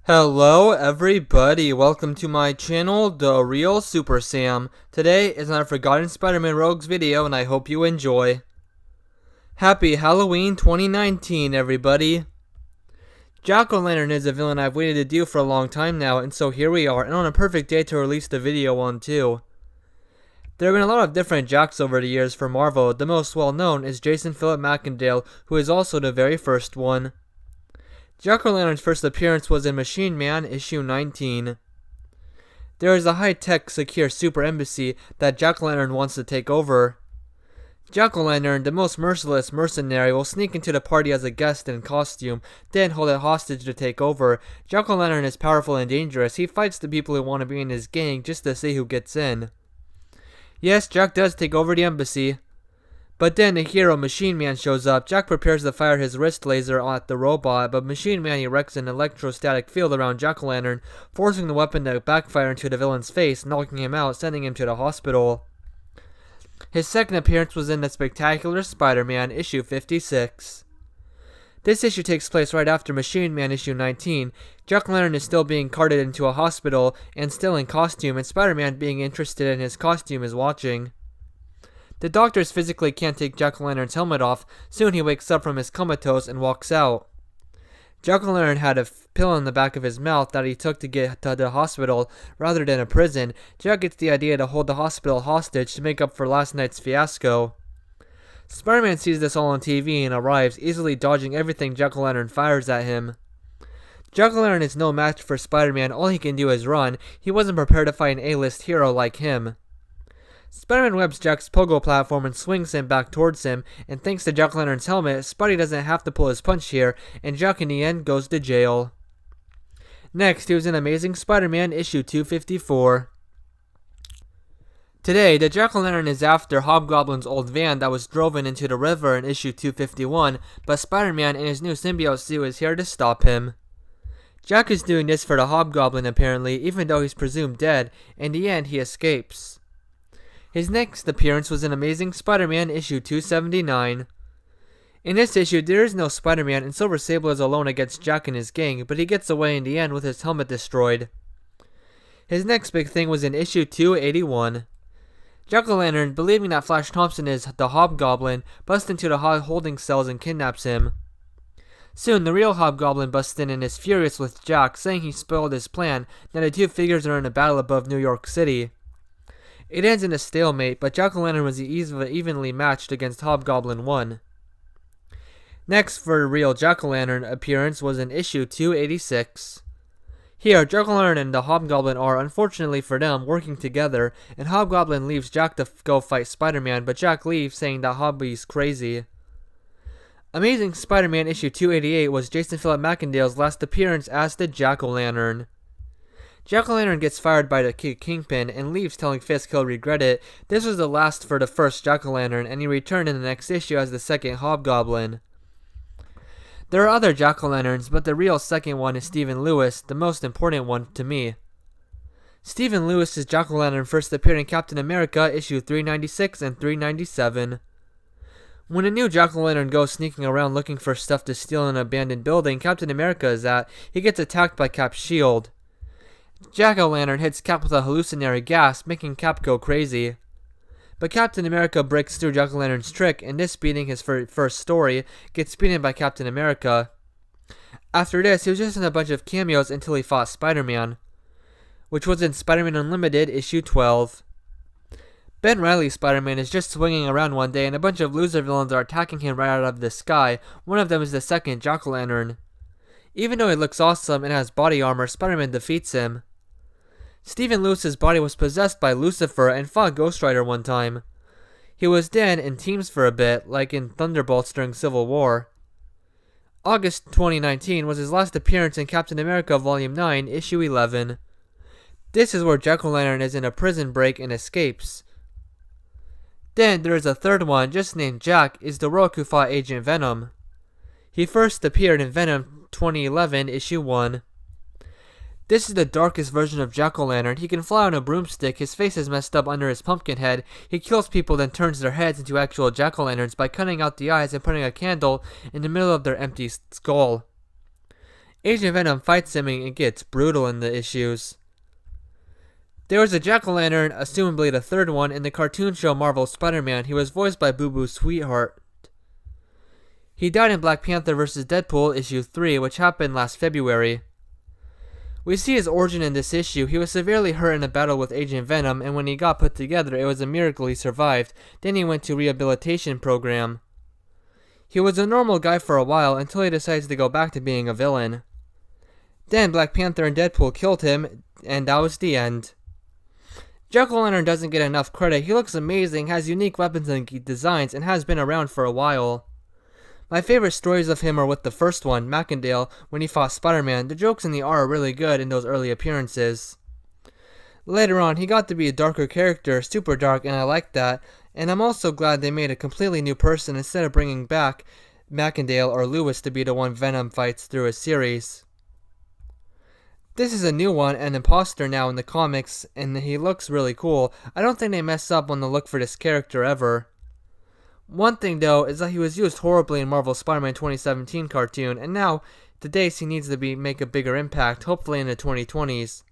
Hello everybody, welcome to my channel, The Real Super Sam. Today is another Forgotten Spider-Man Rogues video and I hope you enjoy. Happy Halloween 2019 everybody. Jack-o'-lantern is a villain I've waited to do for a long time now, and so here we are, and on a perfect day to release the video on too. There have been a lot of different Jacks over the years for Marvel. The most well known is Jason Philip Macendale, who is also the very first one. Jack-o'-lantern's first appearance was in Machine Man issue 19. There is a high-tech, secure super embassy that Jack-o'-lantern wants to take over. Jack-o'-lantern, the most merciless mercenary, will sneak into the party as a guest in costume, then hold it hostage to take over. Jack-o'-lantern is powerful and dangerous. He fights the people who want to be in his gang just to see who gets in. Yes, Jack does take over the embassy. But then the hero Machine Man shows up. Jack prepares to fire his wrist laser at the robot, but Machine Man erects an electrostatic field around Jack-o'-lantern, forcing the weapon to backfire into the villain's face, knocking him out, sending him to the hospital. His second appearance was in the Spectacular Spider-Man issue 56. This issue takes place right after Machine Man issue 19. Jack-o'-lantern is still being carted into a hospital and still in costume, and Spider-Man, being interested in his costume, is watching. The doctors physically can't take Jack-o'-lantern's helmet off. Soon he wakes up from his comatose and walks out. Jack-o'-lantern had a pill in the back of his mouth that he took to get to the hospital rather than a prison. Jack gets the idea to hold the hospital hostage to make up for last night's fiasco. Spider-Man sees this all on TV and arrives, easily dodging everything Jack-o'-lantern fires at him. Jack-o'-lantern is no match for Spider-Man. All he can do is run. He wasn't prepared to fight an A-list hero like him. Spider-Man webs Jack's pogo platform and swings him back towards him, and thanks to Jack-o'-lantern's helmet, Spidey doesn't have to pull his punch here, and Jack in the end goes to jail. Next, he was in Amazing Spider-Man issue 254. Today, the Jack-o'-lantern is after Hobgoblin's old van that was driven into the river in issue 251, but Spider-Man in his new symbiote suit is here to stop him. Jack is doing this for the Hobgoblin apparently, even though he's presumed dead. In the end, he escapes. His next appearance was in Amazing Spider-Man issue 279. In this issue, there is no Spider-Man, and Silver Sable is alone against Jack and his gang, but he gets away in the end with his helmet destroyed. His next big thing was in issue 281. Jack-o'-lantern, believing that Flash Thompson is the Hobgoblin, busts into the holding cells and kidnaps him. Soon, the real Hobgoblin busts in and is furious with Jack, saying he spoiled his plan. Now the two figures are in a battle above New York City. It ends in a stalemate, but Jack-o'-lantern was evenly matched against Hobgoblin 1. Next for the real Jack-o'-lantern appearance was in issue 286. Here, Jack-o'-lantern and the Hobgoblin are, unfortunately for them, working together, and Hobgoblin leaves Jack to go fight Spider-Man, but Jack leaves saying that Hobby's crazy. Amazing Spider-Man issue 288 was Jason Philip Macendale's last appearance as the Jack-o'-lantern. Jack-o'-lantern gets fired by the Kingpin and leaves telling Fisk he'll regret it. This was the last for the first Jack-o'-lantern, and he returned in the next issue as the second Hobgoblin. There are other Jack-o'-lanterns, but the real second one is Stephen Lewis, the most important one to me. Stephen Lewis's Jack-o'-lantern first appeared in Captain America issue 396 and 397. When a new Jack-o'-lantern goes sneaking around looking for stuff to steal in an abandoned building Captain America is at, he gets attacked by Cap's shield. Jack-o'-lantern hits Cap with a hallucinatory gas, making Cap go crazy. But Captain America breaks through Jack-o'-lantern's trick, and this beating his first story, gets beaten by Captain America. After this, he was just in a bunch of cameos until he fought Spider-Man, which was in Spider-Man Unlimited issue 12. Ben Reilly's Spider-Man is just swinging around one day, and a bunch of loser villains are attacking him right out of the sky. One of them is the second Jack-o'-lantern. Even though he looks awesome and has body armor, Spider-Man defeats him. Stephen Lewis's body was possessed by Lucifer and fought Ghost Rider one time. He was then in teams for a bit, like in Thunderbolts during Civil War. August 2019 was his last appearance in Captain America Volume 9, Issue 11. This is where Jack-o'-lantern is in a prison break and escapes. Then there is a third one, just named Jack, is the rogue who fought Agent Venom. He first appeared in Venom 2011, Issue 1. This is the darkest version of Jack-o'-lantern. He can fly on a broomstick, his face is messed up under his pumpkin head, he kills people then turns their heads into actual Jack-o'-lanterns by cutting out the eyes and putting a candle in the middle of their empty skull. Agent Venom fights him and it gets brutal in the issues. There was a Jack-o'-lantern, assumably the third one, in the cartoon show Marvel's Spider-Man. He was voiced by Boo Boo's sweetheart. He died in Black Panther vs. Deadpool issue 3, which happened last February. We see his origin in this issue. He was severely hurt in a battle with Agent Venom, and when he got put together, it was a miracle he survived. Then he went to a rehabilitation program. He was a normal guy for a while until he decides to go back to being a villain. Then Black Panther and Deadpool killed him, and that was the end. Jack-o'-lantern doesn't get enough credit. He looks amazing, has unique weapons and designs, and has been around for a while. My favorite stories of him are with the first one, Macendale, when he fought Spider-Man. The jokes in the art are really good in those early appearances. Later on, he got to be a darker character, super dark, and I like that. And I'm also glad they made a completely new person instead of bringing back Macendale or Lewis to be the one Venom fights through his series. This is a new one, an imposter now in the comics, and he looks really cool. I don't think they mess up on the look for this character ever. One thing though is that he was used horribly in Marvel's Spider-Man 2017 cartoon, and now, today he needs to make a bigger impact, hopefully in the 2020s.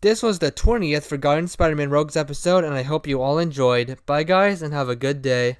This was the 20th Forgotten Spider-Man Rogues episode, and I hope you all enjoyed. Bye guys, and have a good day.